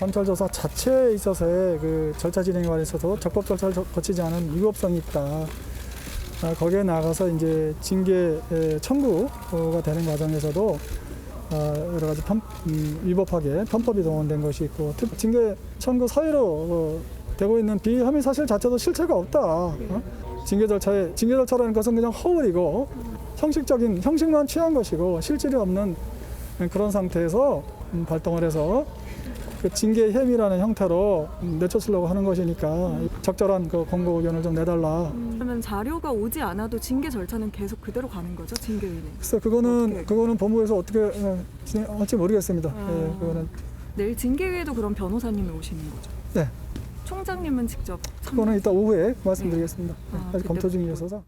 검찰 조사 자체에 있어서의 그 절차 진행에 관해서도 적법 절차를 거치지 않은 위법성이 있다. 거기에 나가서 이제 징계 청구가 되는 과정에서도 여러 가지 위법하게 편법이 동원된 것이 있고 징계 청구 사유로 되고 있는 비혐의 사실 자체도 실체가 없다. 징계 절차라는 것은 그냥 허울이고 형식만 취한 것이고 실질이 없는 그런 상태에서 발동을 해서 그 징계 혐의라는 형태로 내쫓으려고 하는 것이니까 적절한 그 권고 의견을 좀 내달라. 그러면 자료가 오지 않아도 징계 절차는 계속 그대로 가는 거죠? 징계위는? 글쎄 그거는 법무부에서 어떻게 진행할지 모르겠습니다. 예, 그거는 내일 징계위에도 그럼 변호사님이 오시는 거죠? 네. 총장님은 직접 그거는 이따 오후에 말씀드리겠습니다. 아직 그때 검토 중이어서.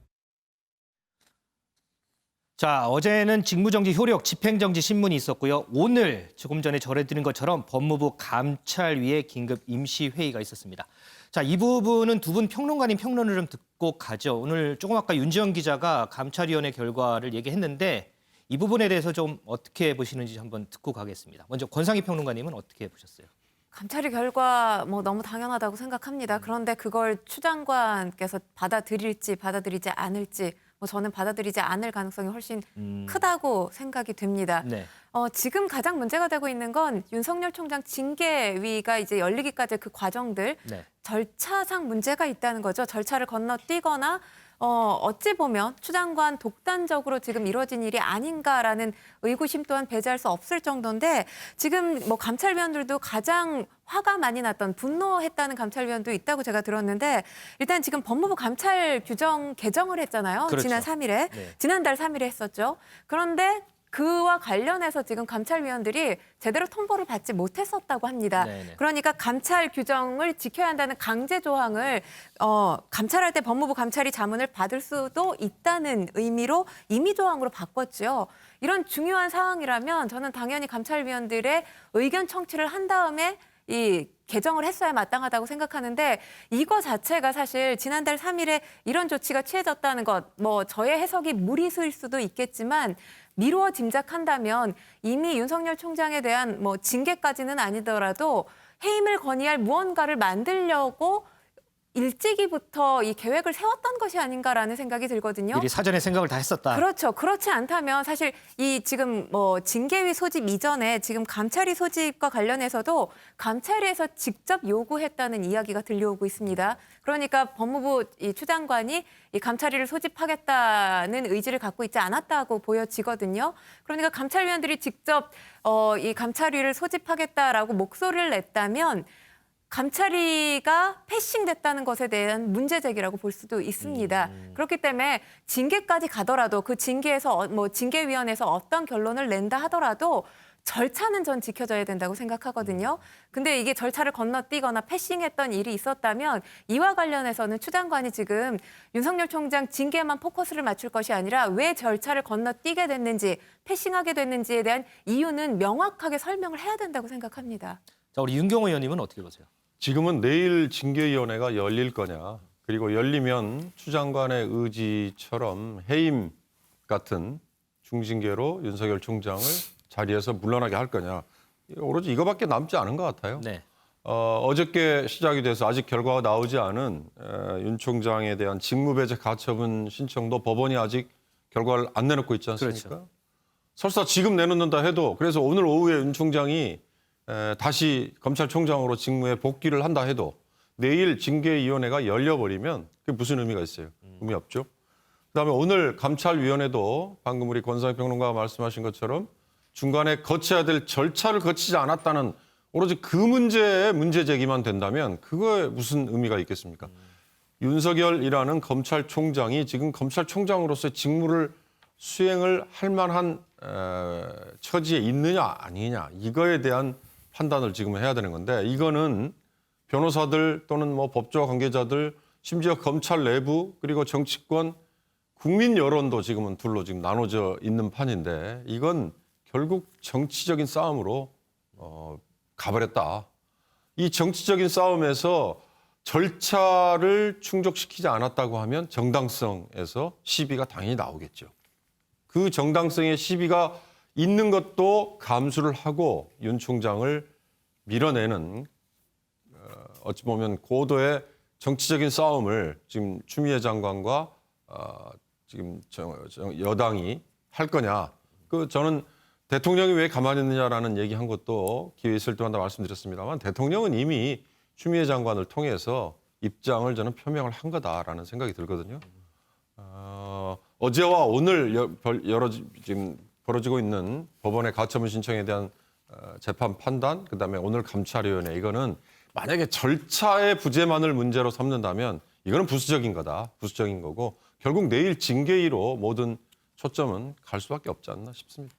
자, 어제는 직무정지 효력 집행정지 신문이 있었고요. 오늘 조금 전에 전해드린 것처럼 법무부 감찰위의 긴급 임시회의가 있었습니다. 자, 이 부분은 두 분 평론가님 평론을 좀 듣고 가죠. 오늘 조금 아까 윤지영 기자가 감찰위원회 결과를 얘기했는데 이 부분에 대해서 좀 어떻게 보시는지 한번 듣고 가겠습니다. 먼저 권상희 평론가님은 어떻게 보셨어요? 감찰의 결과 너무 당연하다고 생각합니다. 그런데 그걸 추 장관께서 받아들일지 받아들이지 않을지 저는 받아들이지 않을 가능성이 훨씬 크다고 생각이 됩니다. 네. 지금 가장 문제가 되고 있는 건 윤석열 총장 징계위가 이제 열리기까지 그 과정들 네. 절차상 문제가 있다는 거죠. 절차를 건너뛰거나 어찌 보면 추 장관 독단적으로 지금 이루어진 일이 아닌가라는 의구심 또한 배제할 수 없을 정도인데 지금 감찰위원들도 가장 화가 많이 났던 분노했다는 감찰위원도 있다고 제가 들었는데 일단 지금 법무부 감찰 규정 개정을 했잖아요. 그렇죠. 지난달 3일에 했었죠. 그런데 그와 관련해서 지금 감찰위원들이 제대로 통보를 받지 못했었다고 합니다. 네네. 그러니까 감찰 규정을 지켜야 한다는 강제 조항을 감찰할 때 법무부 감찰이 자문을 받을 수도 있다는 의미로 임의 조항으로 바꿨죠. 이런 중요한 사항이라면 저는 당연히 감찰위원들의 의견 청취를 한 다음에 이 개정을 했어야 마땅하다고 생각하는데 이거 자체가 사실 지난달 3일에 이런 조치가 취해졌다는 것, 저의 해석이 무리수일 수도 있겠지만 미루어 짐작한다면 이미 윤석열 총장에 대한 징계까지는 아니더라도 해임을 건의할 무언가를 만들려고 일찍이부터 이 계획을 세웠던 것이 아닌가라는 생각이 들거든요. 미리 사전에 생각을 다 했었다. 그렇죠. 그렇지 않다면 사실 이 지금 징계위 소집 이전에 지금 감찰위 소집과 관련해서도 감찰위에서 직접 요구했다는 이야기가 들려오고 있습니다. 그러니까 법무부 추 장관이 이 감찰위를 소집하겠다는 의지를 갖고 있지 않았다고 보여지거든요. 그러니까 감찰위원들이 직접 이 감찰위를 소집하겠다라고 목소리를 냈다면 감찰위가 패싱됐다는 것에 대한 문제 제기라고 볼 수도 있습니다. 그렇기 때문에 징계까지 가더라도 그 징계에서 징계위원회에서 어떤 결론을 낸다 하더라도 절차는 전 지켜져야 된다고 생각하거든요. 근데 이게 절차를 건너뛰거나 패싱했던 일이 있었다면 이와 관련해서는 추 장관이 지금 윤석열 총장 징계만 포커스를 맞출 것이 아니라 왜 절차를 건너뛰게 됐는지 패싱하게 됐는지에 대한 이유는 명확하게 설명을 해야 된다고 생각합니다. 자, 우리 윤경호 의원님은 어떻게 보세요? 지금은 내일 징계위원회가 열릴 거냐, 그리고 열리면 추 장관의 의지처럼 해임 같은 중징계로 윤석열 총장을 자리에서 물러나게 할 거냐, 오로지 이거밖에 남지 않은 것 같아요. 네. 어저께 시작이 돼서 아직 결과가 나오지 않은 윤 총장에 대한 직무배제 가처분 신청도 법원이 아직 결과를 안 내놓고 있지 않습니까? 그렇죠. 설사 지금 내놓는다 해도, 그래서 오늘 오후에 윤 총장이 다시 검찰총장으로 직무에 복귀를 한다 해도 내일 징계위원회가 열려버리면 그게 무슨 의미가 있어요? 의미 없죠. 그다음에 오늘 감찰위원회도 방금 우리 권상희 평론가가 말씀하신 것처럼 중간에 거쳐야 될 절차를 거치지 않았다는 오로지 그 문제에 문제 제기만 된다면 그거에 무슨 의미가 있겠습니까? 윤석열이라는 검찰총장이 지금 검찰총장으로서의 직무를 수행을 할 만한 처지에 있느냐 아니냐, 이거에 대한 판단을 지금 해야 되는 건데, 이거는 변호사들 또는 법조와 관계자들, 심지어 검찰 내부, 그리고 정치권, 국민 여론도 지금은 둘로 지금 나눠져 있는 판인데, 이건 결국 정치적인 싸움으로 가버렸다. 이 정치적인 싸움에서 절차를 충족시키지 않았다고 하면 정당성에서 시비가 당연히 나오겠죠. 그 정당성의 시비가 있는 것도 감수를 하고 윤 총장을 밀어내는 어찌 보면 고도의 정치적인 싸움을 지금 추미애 장관과 지금 여당이 할 거냐. 저는 대통령이 왜 가만히 있느냐라는 얘기한 것도 기회 있을 때마다 말씀드렸습니다만 대통령은 이미 추미애 장관을 통해서 입장을 저는 표명을 한 거다라는 생각이 들거든요. 어제와 오늘 지금 벌어지고 있는 법원의 가처분 신청에 대한 재판 판단, 그다음에 오늘 감찰위원회 이거는 만약에 절차의 부재만을 문제로 삼는다면 이거는 부수적인 거다. 부수적인 거고 결국 내일 징계위로 모든 초점은 갈 수밖에 없지 않나 싶습니다.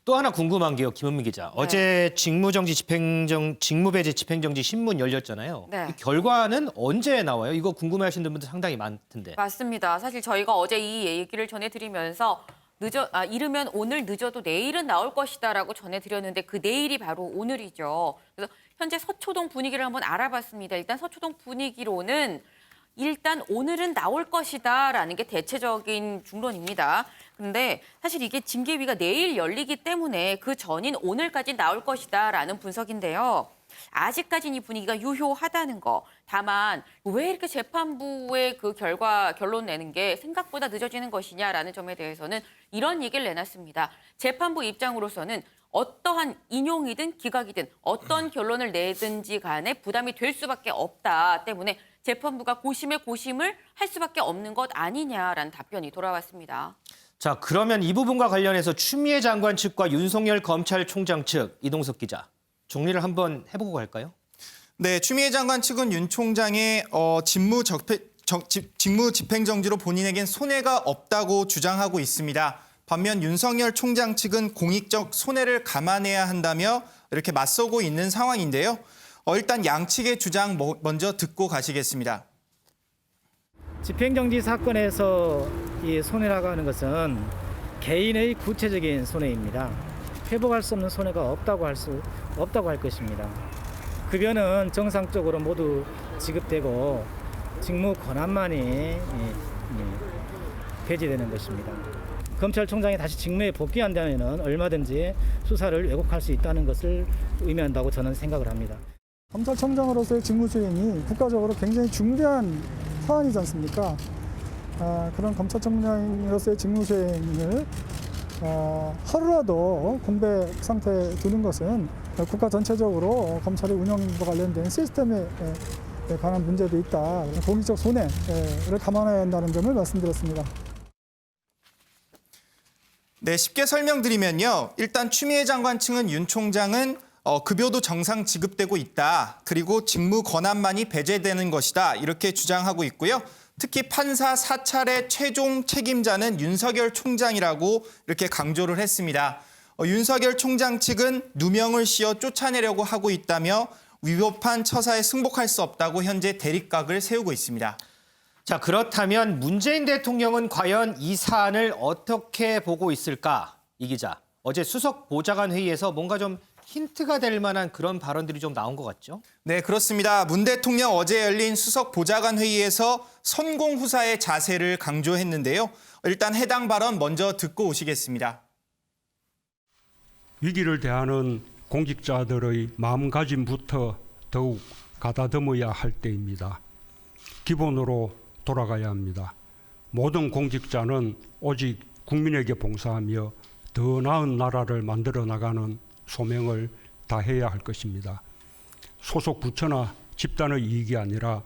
또 하나 궁금한 게요, 김은미 기자. 어제 직무배제 집행정지 신문 열렸잖아요. 네. 이 결과는 언제 나와요? 이거 궁금해하시는 분들 상당히 많던데. 맞습니다. 사실 저희가 어제 이 얘기를 전해드리면서 이르면 오늘 늦어도 내일은 나올 것이다라고 전해드렸는데 그 내일이 바로 오늘이죠. 그래서 현재 서초동 분위기를 한번 알아봤습니다. 일단 서초동 분위기로는 일단 오늘은 나올 것이다라는 게 대체적인 중론입니다. 그런데 사실 이게 징계위가 내일 열리기 때문에 그 전인 오늘까지 나올 것이다라는 분석인데요. 아직까지는 이 분위기가 유효하다는 거. 다만 왜 이렇게 재판부의 그 결론 내는 게 생각보다 늦어지는 것이냐라는 점에 대해서는 이런 얘기를 내놨습니다. 재판부 입장으로서는 어떠한 인용이든 기각이든 어떤 결론을 내든지 간에 부담이 될 수밖에 없다 때문에 재판부가 고심에 고심을 할 수밖에 없는 것 아니냐라는 답변이 돌아왔습니다. 자, 그러면 이 부분과 관련해서 추미애 장관 측과 윤석열 검찰총장 측, 이동석 기자, 정리를 한번 해보고 갈까요? 네, 추미애 장관 측은 윤 총장의 직무 집행정지로 본인에겐 손해가 없다고 주장하고 있습니다. 반면 윤석열 총장 측은 공익적 손해를 감안해야 한다며 이렇게 맞서고 있는 상황인데요. 일단 양측의 주장 먼저 듣고 가시겠습니다. 집행정지 사건에서 이 손해라고 하는 것은 개인의 구체적인 손해입니다. 회복할 수 없는 손해가 없다고 할 것입니다. 급여는 정상적으로 모두 지급되고 직무 권한만이 배제되는 것입니다. 검찰총장이 다시 직무에 복귀한다면 얼마든지 수사를 왜곡할 수 있다는 것을 의미한다고 저는 생각을 합니다. 검찰총장으로서의 직무 수행이 국가적으로 굉장히 중대한 사안이지 않습니까? 그런 검찰총장으로서의 직무 수행을 하루라도 공백 상태에 두는 것은 국가 전체적으로 검찰의 운영과 관련된 시스템에 관한 문제도 있다. 공익적 손해를 감안해야 한다는 점을 말씀드렸습니다. 네, 쉽게 설명드리면요. 일단 추미애 장관 측은 윤 총장은 급여도 정상 지급되고 있다. 그리고 직무 권한만이 배제되는 것이다. 이렇게 주장하고 있고요. 특히 판사 사찰의 최종 책임자는 윤석열 총장이라고 이렇게 강조를 했습니다. 윤석열 총장 측은 누명을 씌워 쫓아내려고 하고 있다며 위법한 처사에 승복할 수 없다고 현재 대립각을 세우고 있습니다. 자, 그렇다면 문재인 대통령은 과연 이 사안을 어떻게 보고 있을까? 이 기자, 어제 수석 보좌관 회의에서 뭔가 좀 힌트가 될 만한 그런 발언들이 좀 나온 것 같죠? 네, 그렇습니다. 문 대통령 어제 열린 수석 보좌관 회의에서 선공 후사의 자세를 강조했는데요. 일단 해당 발언 먼저 듣고 오시겠습니다. 위기를 대하는 공직자들의 마음가짐부터 더욱 가다듬어야 할 때입니다. 기본으로 돌아가야 합니다. 모든 공직자는 오직 국민에게 봉사하며 더 나은 나라를 만들어 나가는 소명을 다해야 할 것입니다. 소속 부처나 집단의 이익이 아니라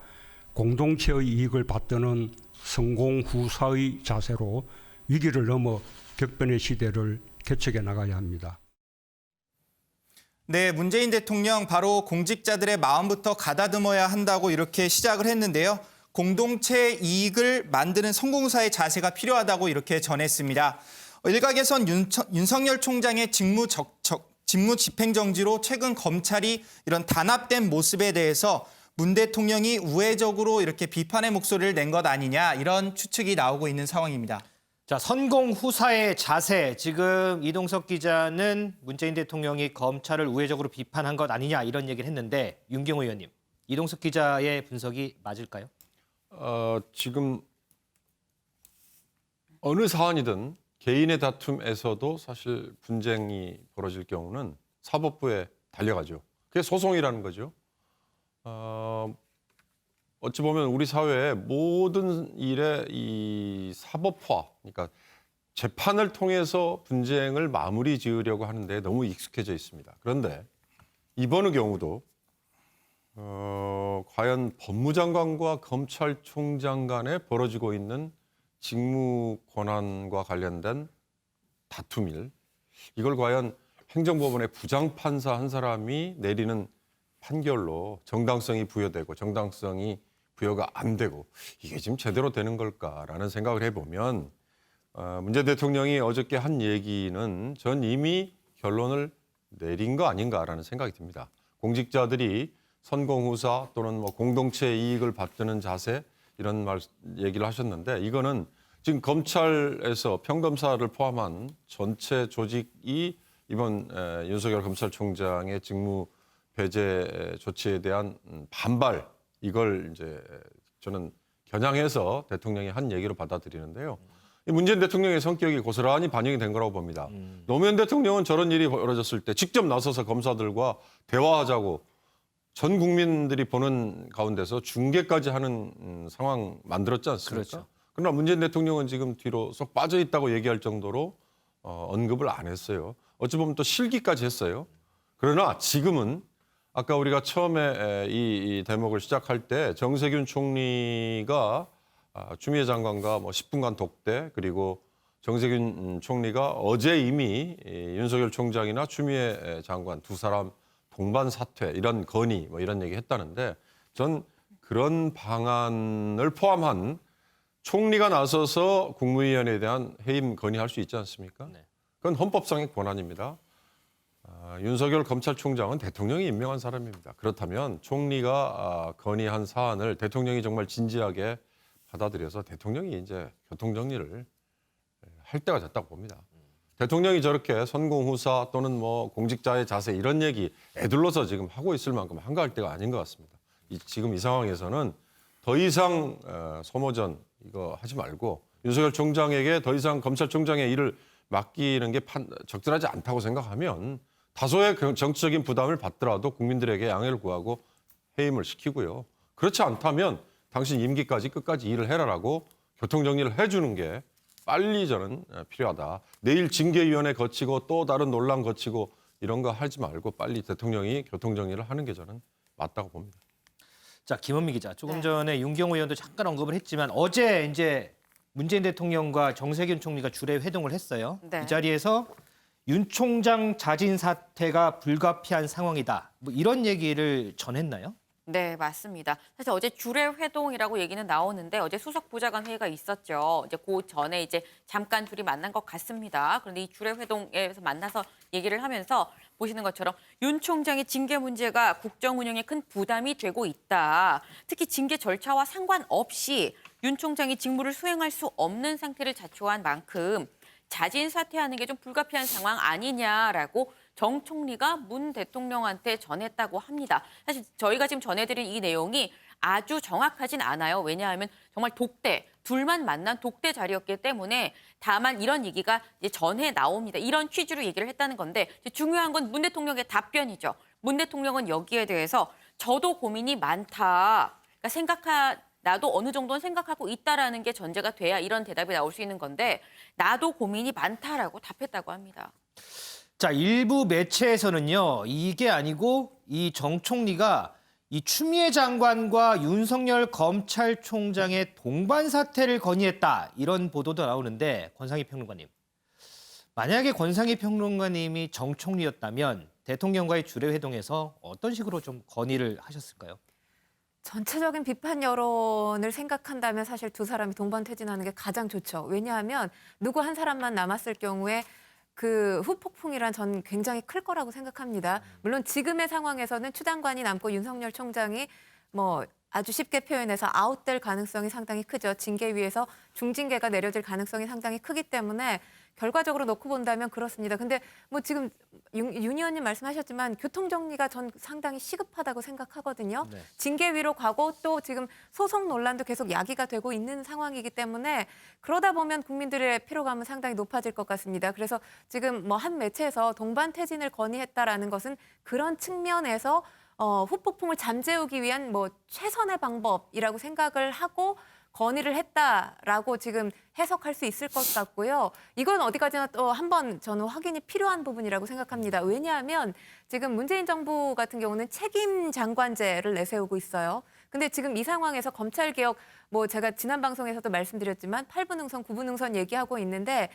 공동체의 이익을 받드는 성공후사의 자세로 위기를 넘어 격변의 시대를 개척해 나가야 합니다. 네, 문재인 대통령 바로 공직자들의 마음부터 가다듬어야 한다고 이렇게 시작을 했는데요. 공동체 이익을 만드는 성공사의 자세가 필요하다고 이렇게 전했습니다. 일각에선 윤석열 총장의 직무 집행정지로 최근 검찰이 이런 단합된 모습에 대해서 문 대통령이 우회적으로 이렇게 비판의 목소리를 낸 것 아니냐 이런 추측이 나오고 있는 상황입니다. 자, 선공 후사의 자세, 지금 이동석 기자는 문재인 대통령이 검찰을 우회적으로 비판한 것 아니냐 이런 얘기를 했는데 윤경호 의원님, 이동석 기자의 분석이 맞을까요? 지금 어느 사안이든 개인의 다툼에서도 사실 분쟁이 벌어질 경우는 사법부에 달려가죠. 그게 소송이라는 거죠. 어찌 보면 우리 사회의 모든 일의 이 사법화, 그러니까 재판을 통해서 분쟁을 마무리 지으려고 하는데 너무 익숙해져 있습니다. 그런데 이번의 경우도 과연 법무장관과 검찰총장 간에 벌어지고 있는 직무 권한과 관련된 다툼일, 이걸 과연 행정법원의 부장판사 한 사람이 내리는 판결로 정당성이 부여되고 정당성이 부여가 안 되고 이게 지금 제대로 되는 걸까라는 생각을 해보면 문재인 대통령이 어저께 한 얘기는 전 이미 결론을 내린 거 아닌가라는 생각이 듭니다. 공직자들이 선공후사 또는 뭐 공동체 이익을 받드는 자세 이런 얘기를 하셨는데 이거는 지금 검찰에서 평검사를 포함한 전체 조직이 이번 윤석열 검찰총장의 직무 배제 조치에 대한 반발 이걸 이제 저는 겨냥해서 대통령이 한 얘기로 받아들이는데요. 문재인 대통령의 성격이 고스란히 반영이 된 거라고 봅니다. 노무현 대통령은 저런 일이 벌어졌을 때 직접 나서서 검사들과 대화하자고 전 국민들이 보는 가운데서 중계까지 하는 상황 만들었지 않습니까? 그렇죠. 그러나 문재인 대통령은 지금 뒤로 쏙 빠져 있다고 얘기할 정도로 언급을 안 했어요. 어찌 보면 또 실기까지 했어요. 그러나 지금은 아까 우리가 처음에 이 대목을 시작할 때 정세균 총리가 추미애 장관과 뭐 10분간 독대 그리고 정세균 총리가 어제 이미 윤석열 총장이나 추미애 장관 두 사람 동반 사퇴 이런 건의 뭐 이런 얘기 했다는데 전 그런 방안을 포함한 총리가 나서서 국무위원회에 대한 해임 건의할 수 있지 않습니까? 네. 그건 헌법상의 권한입니다. 윤석열 검찰총장은 대통령이 임명한 사람입니다. 그렇다면 총리가 건의한 사안을 대통령이 정말 진지하게 받아들여서 대통령이 이제 교통정리를 할 때가 됐다고 봅니다. 대통령이 저렇게 선공후사 또는 뭐 공직자의 자세 이런 얘기 애들러서 지금 하고 있을 만큼 한가할 때가 아닌 것 같습니다. 지금 이 상황에서는 더 이상 소모전 이거 하지 말고 윤석열 총장에게 더 이상 검찰총장의 일을 맡기는 게 적절하지 않다고 생각하면 다소의 정치적인 부담을 받더라도 국민들에게 양해를 구하고 해임을 시키고요. 그렇지 않다면 당신 임기까지 끝까지 일을 해라라고 교통정리를 해주는 게 빨리 저는 필요하다. 내일 징계위원회 거치고 또 다른 논란 거치고 이런 거 하지 말고 빨리 대통령이 교통정리를 하는 게 저는 맞다고 봅니다. 자, 김원미 기자. 조금 전에 윤경호 의원도 잠깐 언급을 했지만 어제 이제 문재인 대통령과 정세균 총리가 주례 회동을 했어요. 네. 이 자리에서 윤 총장 자진 사퇴가 불가피한 상황이다. 뭐 이런 얘기를 전했나요? 네, 맞습니다. 사실 어제 주례 회동이라고 얘기는 나오는데 어제 수석 보좌관 회의가 있었죠. 이제 그 전에 이제 잠깐 둘이 만난 것 같습니다. 그런데 이 주례 회동에서 만나서 얘기를 하면서 보시는 것처럼 윤 총장의 징계 문제가 국정 운영에 큰 부담이 되고 있다. 특히 징계 절차와 상관없이 윤 총장이 직무를 수행할 수 없는 상태를 자초한 만큼 자진 사퇴하는 게 좀 불가피한 상황 아니냐라고 정 총리가 문 대통령한테 전했다고 합니다. 사실 저희가 지금 전해드린 이 내용이 아주 정확하진 않아요. 왜냐하면 정말 둘만 만난 독대 자리였기 때문에 다만 이런 얘기가 이제 전해 나옵니다. 이런 취지로 얘기를 했다는 건데 중요한 건 문 대통령의 답변이죠. 문 대통령은 여기에 대해서 저도 고민이 많다. 그러니까 나도 어느 정도는 생각하고 있다라는 게 전제가 돼야 이런 대답이 나올 수 있는 건데 나도 고민이 많다라고 답했다고 합니다. 자, 일부 매체에서는요. 이게 아니고 이 정 총리가 이 추미애 장관과 윤석열 검찰총장의 동반 사퇴를 건의했다. 이런 보도도 나오는데 권상희 평론가님. 만약에 권상희 평론가님이 정 총리였다면 대통령과의 주례 회동에서 어떤 식으로 좀 건의를 하셨을까요? 전체적인 비판 여론을 생각한다면 사실 두 사람이 동반 퇴진하는 게 가장 좋죠. 왜냐하면 누구 한 사람만 남았을 경우에 그 후폭풍이란 전 굉장히 클 거라고 생각합니다. 물론 지금의 상황에서는 추 장관이 남고 윤석열 총장이 뭐 아주 쉽게 표현해서 아웃될 가능성이 상당히 크죠. 징계위에서 중징계가 내려질 가능성이 상당히 크기 때문에 결과적으로 놓고 본다면 그렇습니다. 근데 뭐 지금 윤 의원님 말씀하셨지만 교통정리가 전 상당히 시급하다고 생각하거든요. 네. 징계위로 가고 또 지금 소송 논란도 계속 야기가 되고 있는 상황이기 때문에 그러다 보면 국민들의 피로감은 상당히 높아질 것 같습니다. 그래서 지금 뭐 한 매체에서 동반 퇴진을 건의했다라는 것은 그런 측면에서 후폭풍을 잠재우기 위한 뭐 최선의 방법이라고 생각을 하고 건의를 했다라고 지금 해석할 수 있을 것 같고요. 이건 어디까지나 또 한번 저는 확인이 필요한 부분이라고 생각합니다. 왜냐하면 지금 문재인 정부 같은 경우는 책임 장관제를 내세우고 있어요. 근데 지금 이 상황에서 검찰개혁, 뭐 제가 지난 방송에서도 말씀드렸지만 8부 능선, 9부 능선 얘기하고 있는데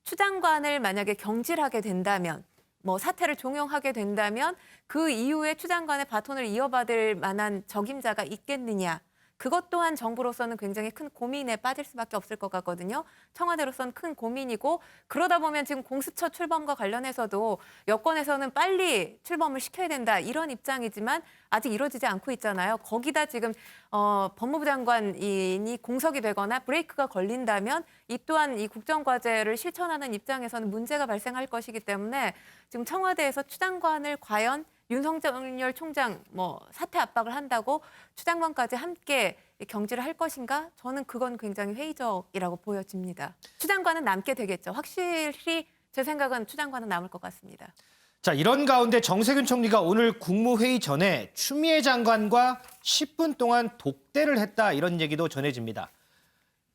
추 장관을 만약에 경질하게 된다면 뭐 사퇴를 종용하게 된다면 그 이후에 추 장관의 바톤을 이어받을 만한 적임자가 있겠느냐. 그것 또한 정부로서는 굉장히 큰 고민에 빠질 수밖에 없을 것 같거든요. 청와대로서는 큰 고민이고 그러다 보면 지금 공수처 출범과 관련해서도 여권에서는 빨리 출범을 시켜야 된다 이런 입장이지만 아직 이루어지지 않고 있잖아요. 거기다 지금 법무부 장관이 공석이 되거나 브레이크가 걸린다면 이 또한 이 국정과제를 실천하는 입장에서는 문제가 발생할 것이기 때문에 지금 청와대에서 추 장관을 과연 윤석열 총장 뭐 사퇴 압박을 한다고 추 장관까지 함께 경질을 할 것인가? 저는 그건 굉장히 회의적이라고 보여집니다. 추 장관은 남게 되겠죠. 확실히 제 생각은 추 장관은 남을 것 같습니다. 자, 이런 가운데 정세균 총리가 오늘 국무회의 전에 추미애 장관과 10분 동안 독대를 했다 이런 얘기도 전해집니다.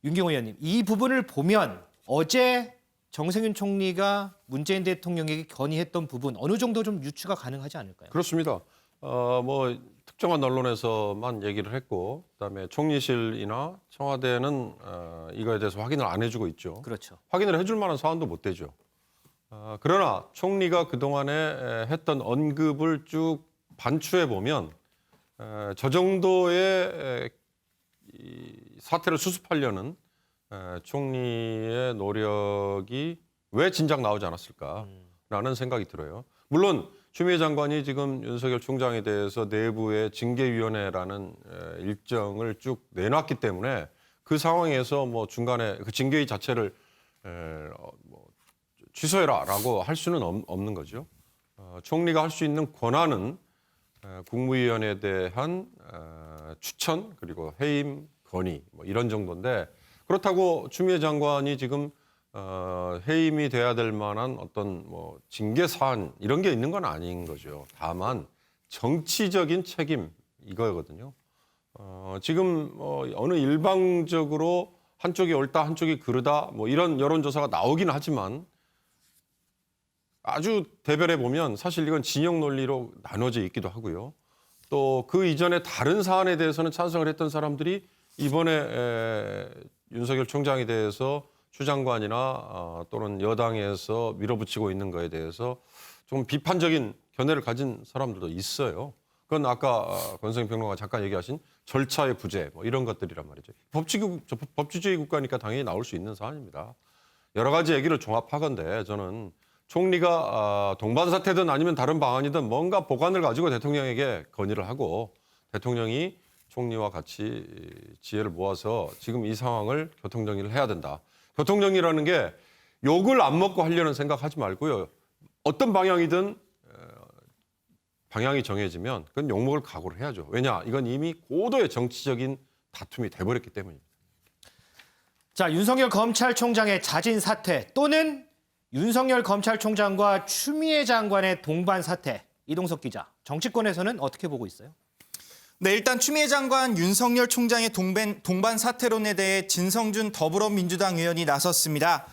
윤경호 의원님, 이 부분을 보면 어제 정세균 총리가 문재인 대통령에게 건의했던 부분 어느 정도 좀 유추가 가능하지 않을까요? 그렇습니다. 뭐 특정한 언론에서만 얘기를 했고, 그다음에 총리실이나 청와대는 이거에 대해서 확인을 안 해주고 있죠. 그렇죠. 확인을 해줄 만한 사안도 못 되죠. 그러나 총리가 그동안에 했던 언급을 쭉 반추해 보면 저 정도의 이 사태를 수습하려는 총리의 노력이 왜 진작 나오지 않았을까라는 생각이 들어요. 물론 추미애 장관이 지금 윤석열 총장에 대해서 내부의 징계위원회라는 일정을 쭉 내놨기 때문에 그 상황에서 뭐 중간에 그 징계위 자체를 뭐 취소해라라고 할 수는 없는 거죠. 총리가 할 수 있는 권한은 국무위원회에 대한 추천 그리고 해임 건의 뭐 이런 정도인데 그렇다고 추미애 장관이 지금 해임이 돼야 될 만한 어떤 뭐 징계 사안 이런 게 있는 건 아닌 거죠. 다만 정치적인 책임 이거거든요. 지금 어느 일방적으로 한쪽이 옳다 한쪽이 그르다 뭐 이런 여론조사가 나오긴 하지만 아주 대별해 보면 사실 이건 진영 논리로 나눠져 있기도 하고요. 또 그 이전에 다른 사안에 대해서는 찬성을 했던 사람들이 이번에 윤석열 총장에 대해서 추 장관이나 또는 여당에서 밀어붙이고 있는 거에 대해서 좀 비판적인 견해를 가진 사람들도 있어요. 그건 아까 권성희 평론가 잠깐 얘기하신 절차의 부재 뭐 이런 것들이란 말이죠. 법치주의 국가니까 당연히 나올 수 있는 사안입니다. 여러 가지 얘기를 종합하건대 저는 총리가 동반 사태든 아니면 다른 방안이든 뭔가 보관을 가지고 대통령에게 건의를 하고 대통령이 총리와 같이 지혜를 모아서 지금 이 상황을 교통정리를 해야 된다. 교통정리라는 게 욕을 안 먹고 하려는 생각하지 말고요. 어떤 방향이든 방향이 정해지면 그건 욕먹을 각오를 해야죠. 왜냐? 이건 이미 고도의 정치적인 다툼이 돼버렸기 때문입니다. 자, 윤석열 검찰총장의 자진 사퇴 또는 윤석열 검찰총장과 추미애 장관의 동반 사퇴. 이동석 기자, 정치권에서는 어떻게 보고 있어요? 네, 일단 추미애 장관, 윤석열 총장의 동반 사퇴론에 대해 진성준 더불어민주당 의원이 나섰습니다.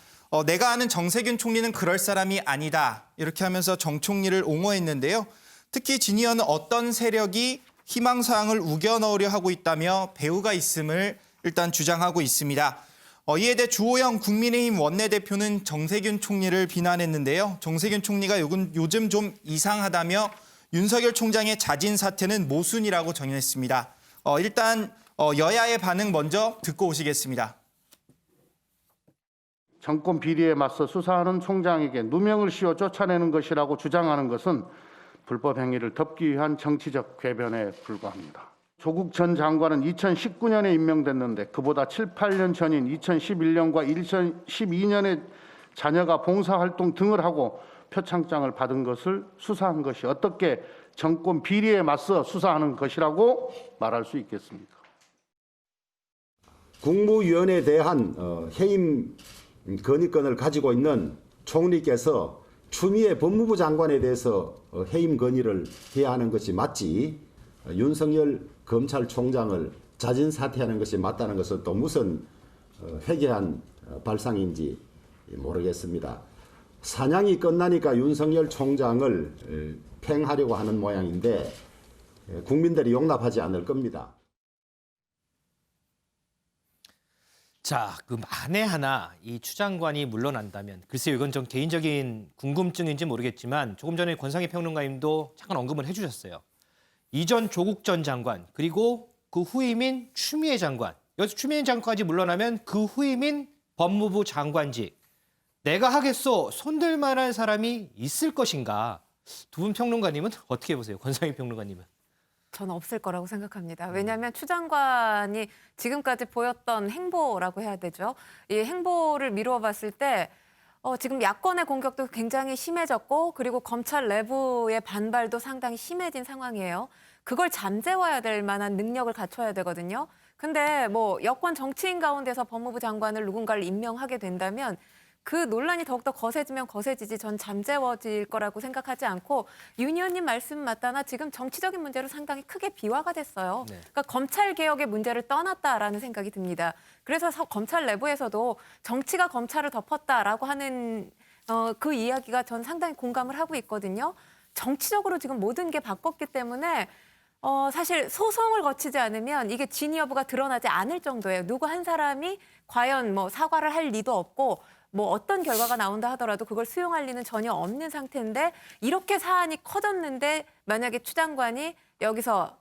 내가 아는 정세균 총리는 그럴 사람이 아니다. 이렇게 하면서 정 총리를 옹호했는데요. 특히 진 의원은 어떤 세력이 희망사항을 우겨 넣으려 하고 있다며 배후가 있음을 일단 주장하고 있습니다. 이에 대해 주호영 국민의힘 원내대표는 정세균 총리를 비난했는데요. 정세균 총리가 요즘 좀 이상하다며 윤석열 총장의 자진 사퇴는 모순이라고 전했습니다. 일단 여야의 반응 먼저 듣고 오시겠습니다. 정권 비리에 맞서 수사하는 총장에게 누명을 씌워 쫓아내는 것이라고 주장하는 것은 불법 행위를 덮기 위한 정치적 궤변에 불과합니다. 조국 전 장관은 2019년에 임명됐는데 그보다 7, 8년 전인 2011년과 2012년에 자녀가 봉사활동 등을 하고 표창장을 받은 것을 수사한 것이 어떻게 정권 비리에 맞서 수사하는 것이라고 말할 수 있겠습니까? 국무위원에 대한 해임 건의권을 가지고 있는 총리께서 추미애 법무부 장관에 대해서 해임 건의를 해야 하는 것이 맞지, 윤석열 검찰총장을 자진 사퇴하는 것이 맞다는 것은 또 무슨 회개한 발상인지 모르겠습니다. 사냥이 끝나니까 윤석열 총장을 팽하려고 하는 모양인데 국민들이 용납하지 않을 겁니다. 자, 그 만에 하나 이 추 장관이 물러난다면, 글쎄요, 이건 좀 개인적인 궁금증인지 모르겠지만 조금 전에 권상희 평론가님도 잠깐 언급을 해주셨어요. 이전 조국 전 장관, 그리고 그 후임인 추미애 장관, 여기서 추미애 장관까지 물러나면 그 후임인 법무부 장관직, 내가 하겠소 손댈 만한 사람이 있을 것인가? 두 분 평론가님은 어떻게 보세요? 권상희 평론가님은? 저는 없을 거라고 생각합니다. 왜냐하면 추 장관이 지금까지 보였던 행보라고 해야 되죠. 이 행보를 미루어 봤을 때 지금 야권의 공격도 굉장히 심해졌고, 그리고 검찰 내부의 반발도 상당히 심해진 상황이에요. 그걸 잠재워야 될 만한 능력을 갖춰야 되거든요. 근데 뭐 여권 정치인 가운데서 법무부 장관을 누군가를 임명하게 된다면 그 논란이 더욱더 거세지면 거세지지 전 잠재워질 거라고 생각하지 않고, 윤 의원님 말씀 맞다나 지금 정치적인 문제로 상당히 크게 비화가 됐어요. 네. 그러니까 검찰개혁의 문제를 떠났다라는 생각이 듭니다. 그래서 검찰 내부에서도 정치가 검찰을 덮었다라고 하는 그 이야기가 전 상당히 공감을 하고 있거든요. 정치적으로 지금 모든 게 바꿨기 때문에 사실 소송을 거치지 않으면 이게 진위 여부가 드러나지 않을 정도예요. 누구 한 사람이 과연 뭐 사과를 할 리도 없고, 뭐 어떤 결과가 나온다 하더라도 그걸 수용할 리는 전혀 없는 상태인데, 이렇게 사안이 커졌는데 만약에 추 장관이 여기서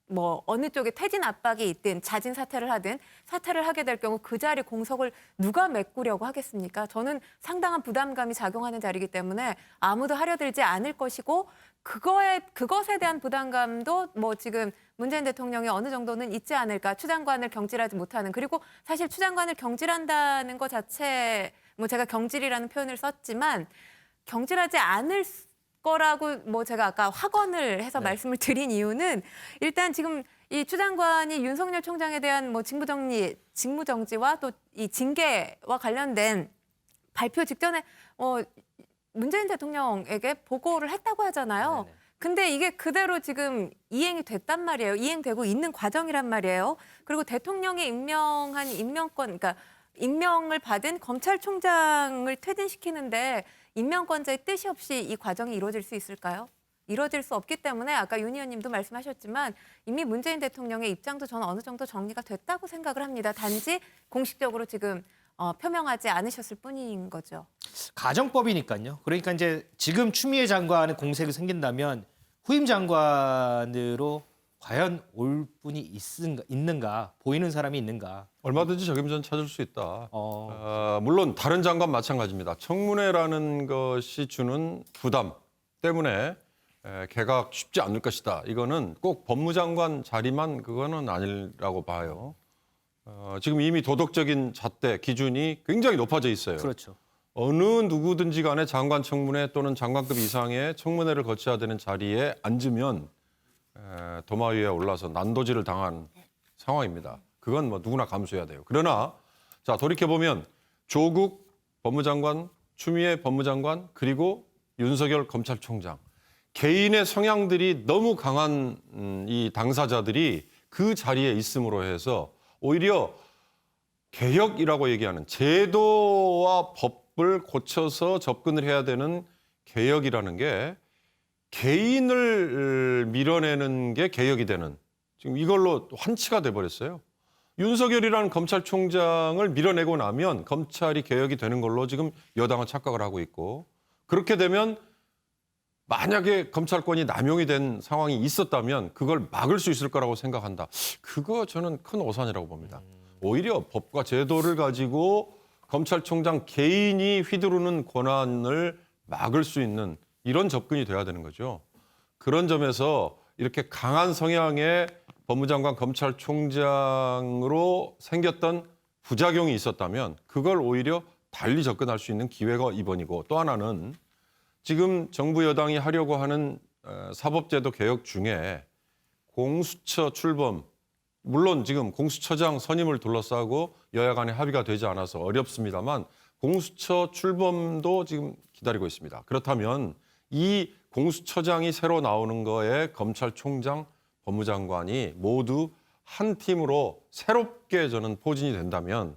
뭐 어느 쪽에 퇴진 압박이 있든 자진 사퇴를 하든 사퇴를 하게 될 경우 그 자리 공석을 누가 메꾸려고 하겠습니까? 저는 상당한 부담감이 작용하는 자리이기 때문에 아무도 하려들지 않을 것이고, 그것에 대한 부담감도 뭐 지금 문재인 대통령이 어느 정도는 있지 않을까. 추 장관을 경질하지 못하는, 그리고 사실 추 장관을 경질한다는 것 자체, 뭐 제가 경질이라는 표현을 썼지만 경질하지 않을 거라고 뭐 제가 아까 확언을 해서 말씀을 드린 이유는, 일단 지금 이 추 장관이 윤석열 총장에 대한 뭐 직무정지와 또 이 징계와 관련된 발표 직전에 문재인 대통령에게 보고를 했다고 하잖아요. 네네. 근데 이게 그대로 지금 이행이 됐단 말이에요. 이행되고 있는 과정이란 말이에요. 그리고 대통령이 임명한 임명권, 그러니까 임명을 받은 검찰총장을 퇴진시키는데 임명권자의 뜻이 없이 이 과정이 이루어질 수 있을까요? 이루어질 수 없기 때문에 아까 윤 의원님도 말씀하셨지만 이미 문재인 대통령의 입장도 저는 어느 정도 정리가 됐다고 생각을 합니다. 단지 공식적으로 지금 표명하지 않으셨을 뿐인 거죠. 가정법이니까요. 그러니까 이제 지금 추미애 장관의 공색이 생긴다면 후임 장관으로 과연 올 분이 있는가, 보이는 사람이 있는가. 얼마든지 적임자는 찾을 수 있다. 물론 다른 장관 마찬가지입니다. 청문회라는 것이 주는 부담 때문에 개각 쉽지 않을 것이다. 이거는 꼭 법무장관 자리만 그거는 아니라고 봐요. 지금 이미 도덕적인 잣대 기준이 굉장히 높아져 있어요. 그렇죠. 어느 누구든지 간에 장관 청문회 또는 장관급 이상의 청문회를 거쳐야 되는 자리에 앉으면 도마 위에 올라서 난도질을 당한 상황입니다. 그건 뭐 누구나 감수해야 돼요. 그러나 자 돌이켜보면 조국 법무장관, 추미애 법무장관, 그리고 윤석열 검찰총장, 개인의 성향들이 너무 강한 이 당사자들이 그 자리에 있음으로 해서 오히려 개혁이라고 얘기하는 제도와 법을 고쳐서 접근을 해야 되는 개혁이라는 게 개인을 밀어내는 게 개혁이 되는, 지금 이걸로 환치가 돼버렸어요. 윤석열이라는 검찰총장을 밀어내고 나면 검찰이 개혁이 되는 걸로 지금 여당은 착각을 하고 있고, 그렇게 되면 만약에 검찰권이 남용이 된 상황이 있었다면 그걸 막을 수 있을 거라고 생각한다. 그거 저는 큰 오산이라고 봅니다. 오히려 법과 제도를 가지고 검찰총장 개인이 휘두르는 권한을 막을 수 있는 이런 접근이 돼야 되는 거죠. 그런 점에서 이렇게 강한 성향의 법무장관 검찰총장으로 생겼던 부작용이 있었다면 그걸 오히려 달리 접근할 수 있는 기회가 이번이고, 또 하나는 지금 정부 여당이 하려고 하는 사법제도 개혁 중에 공수처 출범, 물론 지금 공수처장 선임을 둘러싸고 여야 간에 합의가 되지 않아서 어렵습니다만 공수처 출범도 지금 기다리고 있습니다. 그렇다면 이 공수처장이 새로 나오는 거에 검찰총장, 법무장관이 모두 한 팀으로 새롭게 저는 포진이 된다면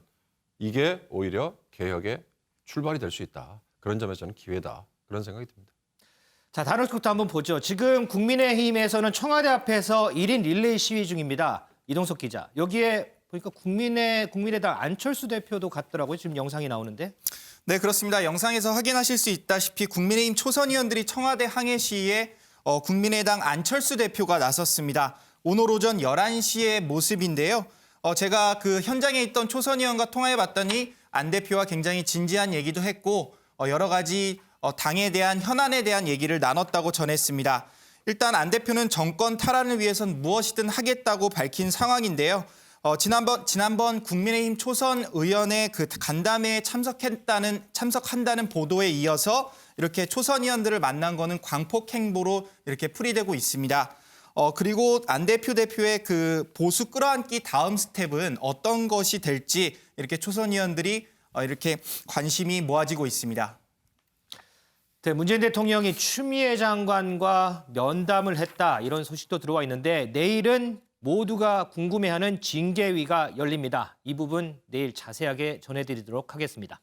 이게 오히려 개혁의 출발이 될 수 있다. 그런 점에서 저는 기회다. 그런 생각이 듭니다. 자, 다른 것도 한번 보죠. 지금 국민의힘에서는 청와대 앞에서 1인 릴레이 시위 중입니다. 이동석 기자. 여기에 보니까 국민의당 안철수 대표도 갔더라고요. 지금 영상이 나오는데. 네, 그렇습니다. 영상에서 확인하실 수 있다시피 국민의힘 초선 의원들이 청와대 항해 시위에 국민의당 안철수 대표가 나섰습니다. 오늘 오전 11시의 모습인데요. 제가 그 현장에 있던 초선 의원과 통화해봤더니 안 대표와 굉장히 진지한 얘기도 했고 여러 가지 당에 대한 현안에 대한 얘기를 나눴다고 전했습니다. 일단 안 대표는 정권 탈환을 위해선 무엇이든 하겠다고 밝힌 상황인데요. 지난번 국민의힘 초선 의원의 그 간담회에 참석한다는 보도에 이어서 이렇게 초선 의원들을 만난 거는 광폭 행보로 이렇게 풀이되고 있습니다. 그리고 안 대표의 그 보수 끌어안기 다음 스텝은 어떤 것이 될지 이렇게 초선 의원들이 이렇게 관심이 모아지고 있습니다. 네, 문재인 대통령이 추미애 장관과 면담을 했다 이런 소식도 들어와 있는데 내일은 모두가 궁금해하는 징계위가 열립니다. 이 부분 내일 자세하게 전해드리도록 하겠습니다.